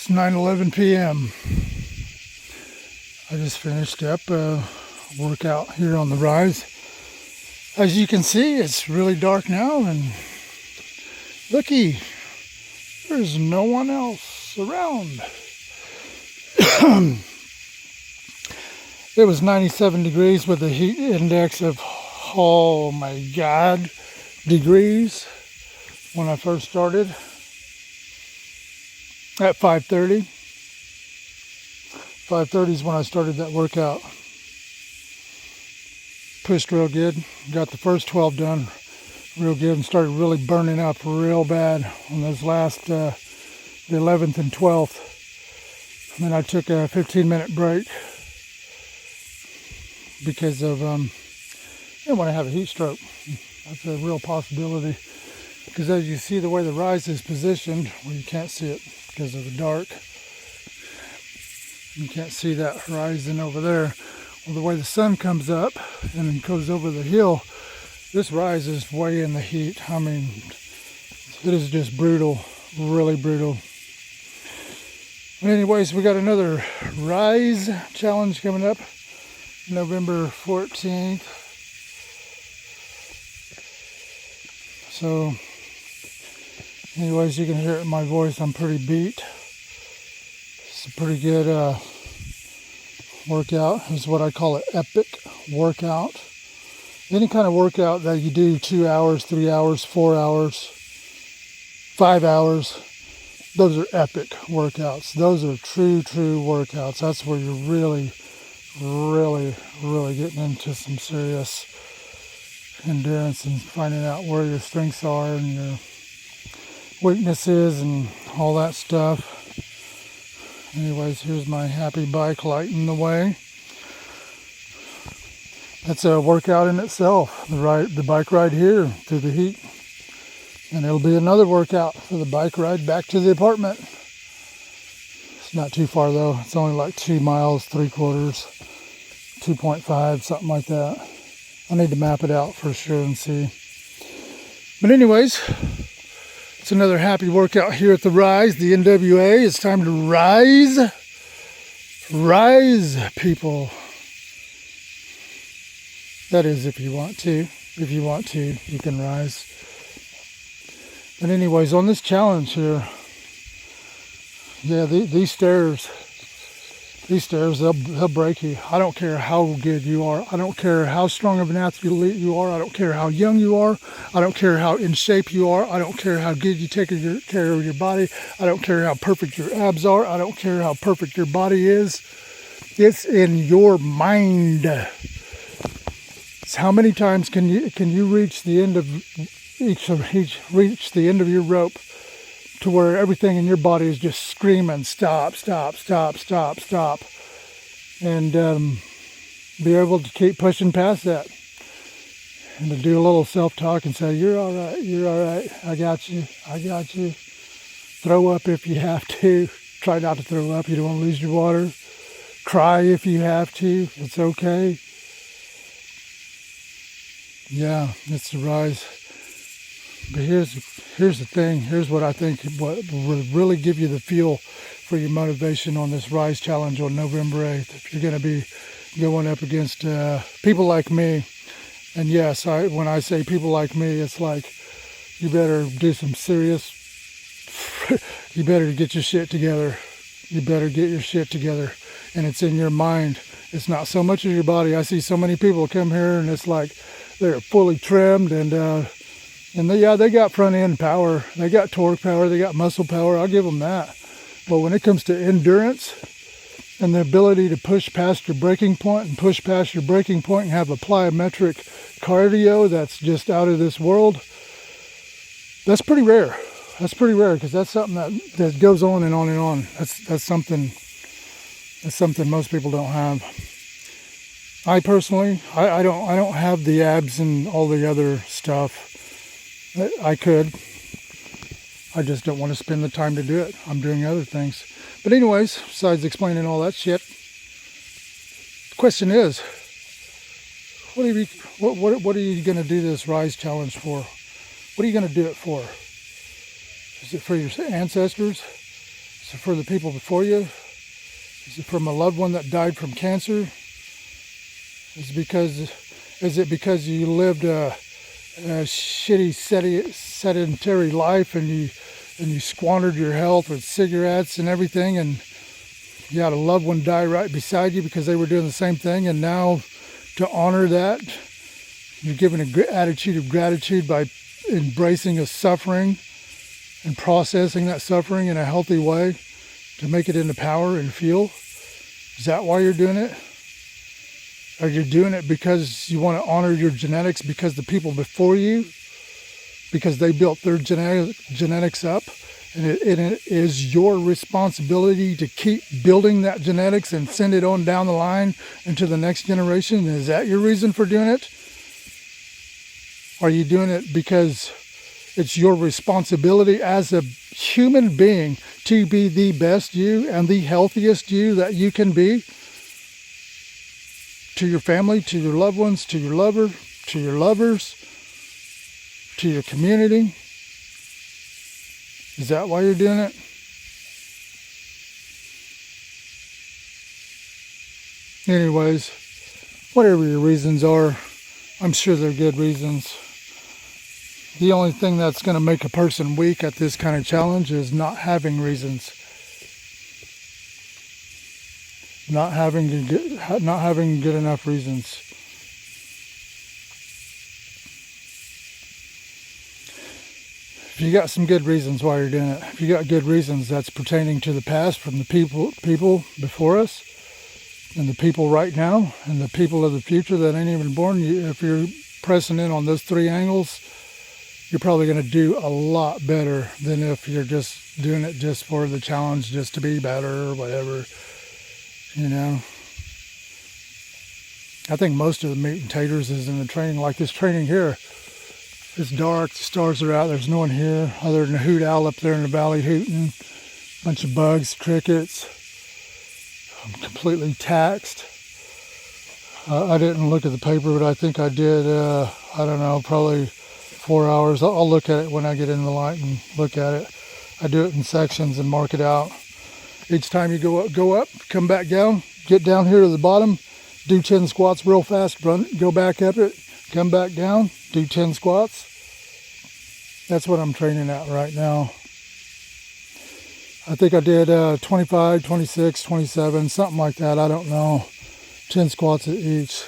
It's 9:11 p.m. I just finished up a workout here on the Rise. As you can see, it's really dark now, and looky, there's no one else around. It was 97 degrees with a heat index of, oh my God, degrees when I first started at 5:30. 5:30 is when I started that workout. Pushed real good. Got the first 12 done real good and started really burning up real bad on those last, the 11th and 12th. And then I took a 15-minute break because of, I didn't want to have a heat stroke. That's a real possibility. Because as you see the way the Rise is positioned, well, you can't see it because of the dark. You can't see that horizon over there. Well, the way the sun comes up and then goes over the hill, this Rise is way in the heat. I mean, it is just brutal, really brutal. But anyways, we got another Rise challenge coming up, November 14th. So, anyways, you can hear it in my voice. I'm pretty beat. It's a pretty good workout. It's what I call an epic workout. Any kind of workout that you do 2 hours, 3 hours, 4 hours, 5 hours, those are epic workouts. Those are true workouts. That's where you're really getting into some serious endurance and finding out where your strengths are and your weaknesses and all that stuff. Anyways, here's my happy bike lighting the way. That's a workout in itself, the bike ride here through the heat. And it'll be another workout for the bike ride back to the apartment. It's not too far though. It's only like 2 miles, 3/4, 2.5, something like that. I need to map it out for sure and see. But anyways, it's another happy workout here at the Rise, the NWA. It's time to rise. Rise, people. That is, if you want to. If you want to, you can rise. But anyways, on this challenge here, yeah, these stairs, they'll break you. I don't care how good you are. I don't care how strong of an athlete you are. I don't care how young you are. I don't care how in shape you are. I don't care how good you take care of your body. I don't care how perfect your abs are. I don't care how perfect your body is. It's in your mind. It's how many times can you reach the end of reach the end of your rope to where everything in your body is just screaming, stop, stop, stop, stop, stop. And be able to keep pushing past that. And to do a little self-talk and say, you're all right, I got you. Throw up if you have to. Try not to throw up, you don't want to lose your water. Cry if you have to, it's okay. Yeah, it's the Rise. But here's the thing. Here's what I think what will really give you the fuel for your motivation on this Rise challenge on November 8th. If you're going to be going up against people like me, and yes, when I say people like me, it's like you better do some serious. You better get your shit together. You better get your shit together, and it's in your mind. It's not so much of your body. I see so many people come here, and it's like they're fully trimmed and they got front end power, they got torque power, they got muscle power. I'll give them that. But when it comes to endurance and the ability to push past your breaking point and have a plyometric cardio that's just out of this world, that's pretty rare. That's pretty rare because that's something that goes on and on and on. That's something most people don't have. I personally, I don't have the abs and all the other stuff. I could. I just don't want to spend the time to do it. I'm doing other things. But anyways, besides explaining all that shit, the question is, what are you going to do this Rise challenge for? What are you going to do it for? Is it for your ancestors? Is Is it for the people before you? Is it from a loved one that died from cancer? Is it because you lived a shitty sedentary life and you squandered your health with cigarettes and everything, and you had a loved one die right beside you because they were doing the same thing, and now to honor that, you're given a good attitude of gratitude by embracing a suffering and processing that suffering in a healthy way to make it into power and fuel? Is that why you're doing it? Are you doing it because you want to honor your genetics because the people before you, because they built their genetics up, and it is your responsibility to keep building that genetics and send it on down the line into the next generation? Is that your reason for doing it? Are you doing it because it's your responsibility as a human being to be the best you and the healthiest you that you can be? To your family, to your loved ones, to your lover, to your lovers, to your community? Is that why you're doing it? Anyways, whatever your reasons are, I'm sure they're good reasons. The only thing that's going to make a person weak at this kind of challenge is not having reasons. Not having good enough reasons. If you got some good reasons why you're doing it, if you got good reasons that's pertaining to the past from the people before us, and the people right now, and the people of the future that ain't even born, if you're pressing in on those three angles, you're probably going to do a lot better than if you're just doing it just for the challenge, just to be better or whatever, you know. I think most of the meat and taters is in the training, like this training here. It's dark, the stars are out, there's no one here other than a hoot owl up there in the valley hooting, bunch of bugs, crickets. I'm completely taxed. I didn't look at the paper, but I think I did, I don't know, probably 4 hours. I'll look at it when I get in the light and look at it. I do it in sections and mark it out. Each time you go up, come back down, get down here to the bottom, do 10 squats real fast, run, go back up it, come back down, do 10 squats. That's what I'm training at right now. I think I did 25, 26, 27, something like that. I don't know. 10 squats at each.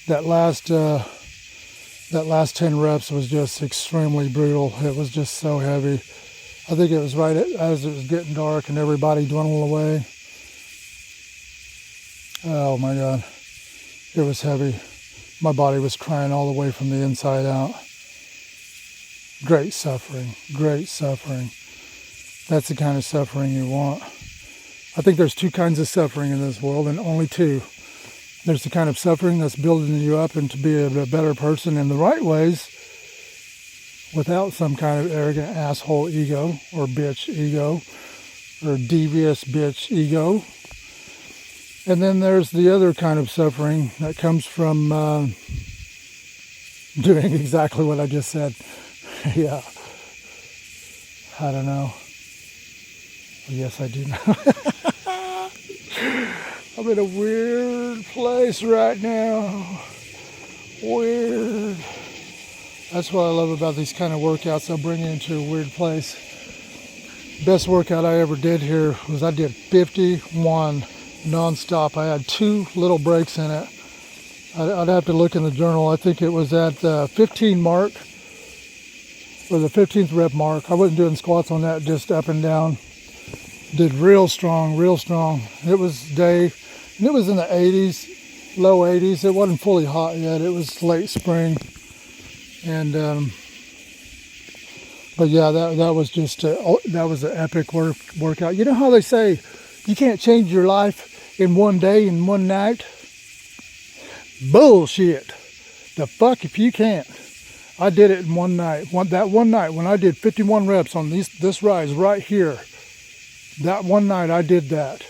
That last 10 reps was just extremely brutal. It was just so heavy. I think it was right as it was getting dark and everybody dwindled away. Oh my God. It was heavy. My body was crying all the way from the inside out. Great suffering. Great suffering. That's the kind of suffering you want. I think there's two kinds of suffering in this world, and only two. There's the kind of suffering that's building you up and to be a better person in the right ways without some kind of arrogant asshole ego or bitch ego or devious bitch ego. And then there's the other kind of suffering that comes from doing exactly what I just said. Yeah. I don't know. Yes, I do know. I'm in a weird place right now. Weird. That's what I love about these kind of workouts. They'll bring you into a weird place. Best workout I ever did here was I did 51 non-stop. I had 2 little breaks in it. I'd have to look in the journal. I think it was at the 15 mark or the 15th rep mark. I wasn't doing squats on that, just up and down. Did real strong, real strong. It was day, and it was in the 80s, low 80s. It wasn't fully hot yet. It was late spring. And, but yeah, that was just, that was an epic workout. You know how they say you can't change your life in one day and one night? Bullshit. The fuck if you can't. I did it in one night. That one night when I did 51 reps on this rise right here. That one night I did that.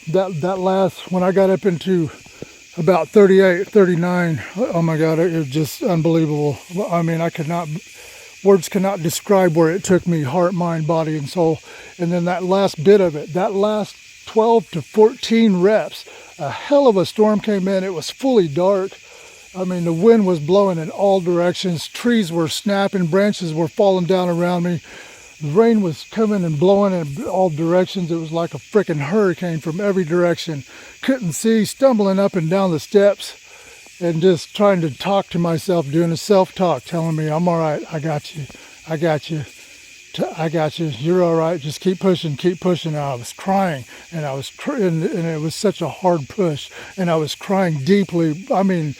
That last, when I got up into about 38, 39, oh my God, it was just unbelievable. I mean, I could not, Words cannot describe where it took me, heart, mind, body, and soul. And then that last bit of it, that last 12 to 14 reps, a hell of a storm came in. It was fully dark. I mean, the wind was blowing in all directions. Trees were snapping, branches were falling down around me. The rain was coming and blowing in all directions. It was like a freaking hurricane from every direction. Couldn't see, stumbling up and down the steps and just trying to talk to myself, doing a self-talk, telling me, I'm all right, I got you, I got you, I got you, you're all right, just keep pushing, keep pushing. And I was crying, and and it was such a hard push, and I was crying deeply. I mean,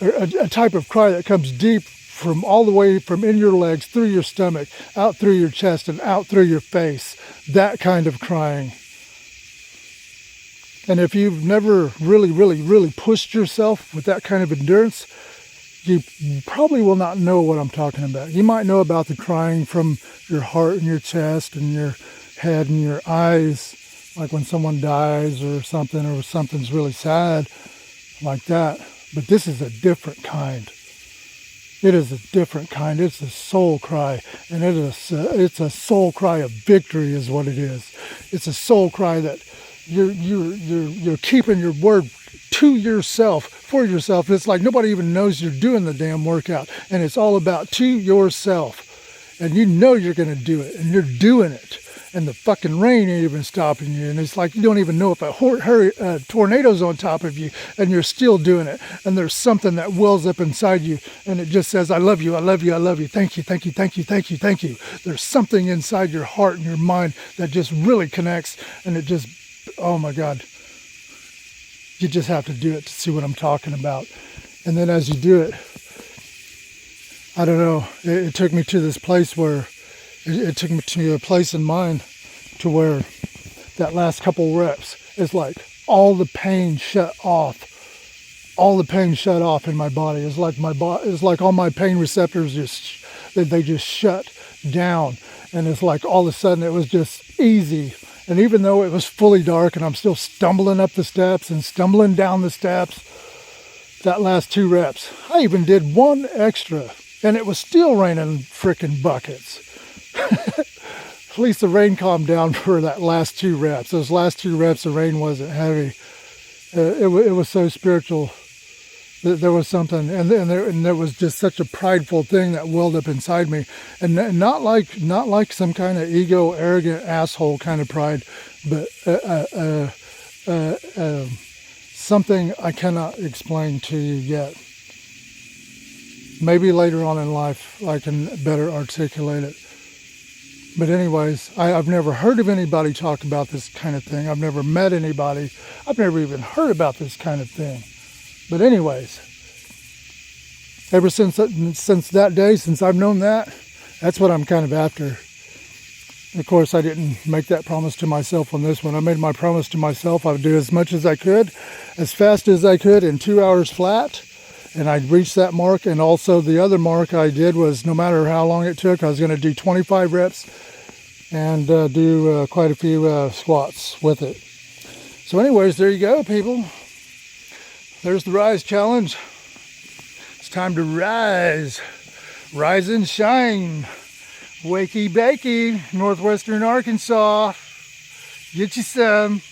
a type of cry that comes deep from all the way from in your legs, through your stomach, out through your chest, and out through your face. That kind of crying. And if you've never really pushed yourself with that kind of endurance, you probably will not know what I'm talking about. You might know about the crying from your heart and your chest and your head and your eyes, like when someone dies or something's really sad, like that. But this is a different kind. It is a different kind. It's a soul cry, and it's a soul cry of victory is what it is. It's a soul cry that you're keeping your word to yourself, for yourself. It's like nobody even knows you're doing the damn workout, and it's all about to yourself, and you know you're going to do it, and you're doing it, and the fucking rain ain't even stopping you, and it's like you don't even know if a tornado's on top of you, and you're still doing it, and there's something that wells up inside you, and it just says, I love you, I love you, I love you, thank you, thank you, thank you, thank you, thank you. There's something inside your heart and your mind that just really connects, and it just, oh my God, you just have to do it to see what I'm talking about. And then as you do it, I don't know, it took me to this place where, it took me to a place in mind to where that last couple reps is like all the pain shut off. All the pain shut off in my body. It's like all my pain receptors they just shut down. And it's like all of a sudden it was just easy. And even though it was fully dark and I'm still stumbling up the steps and stumbling down the steps, that last 2 reps, I even did 1 extra, and it was still raining frickin' buckets. At least the rain calmed down for that last 2 reps. Those last 2 reps, the rain wasn't heavy. It was so spiritual. There was something, and there was just such a prideful thing that welled up inside me, and not like some kind of ego, arrogant asshole kind of pride, but something I cannot explain to you yet. Maybe later on in life I can better articulate it. But anyways, I've never heard of anybody talk about this kind of thing. I've never met anybody. I've never even heard about this kind of thing. But anyways, ever since that day, since I've known that, that's what I'm kind of after. Of course, I didn't make that promise to myself on this one. I made my promise to myself I would do as much as I could, as fast as I could in 2 hours flat. And I'd reached that mark. And also the other mark I did was no matter how long it took, I was going to do 25 reps and do quite a few squats with it. So anyways, there you go, people. There's the Rise Challenge. It's time to rise. Rise and shine. Wakey bakey, northwestern Arkansas. Get you some.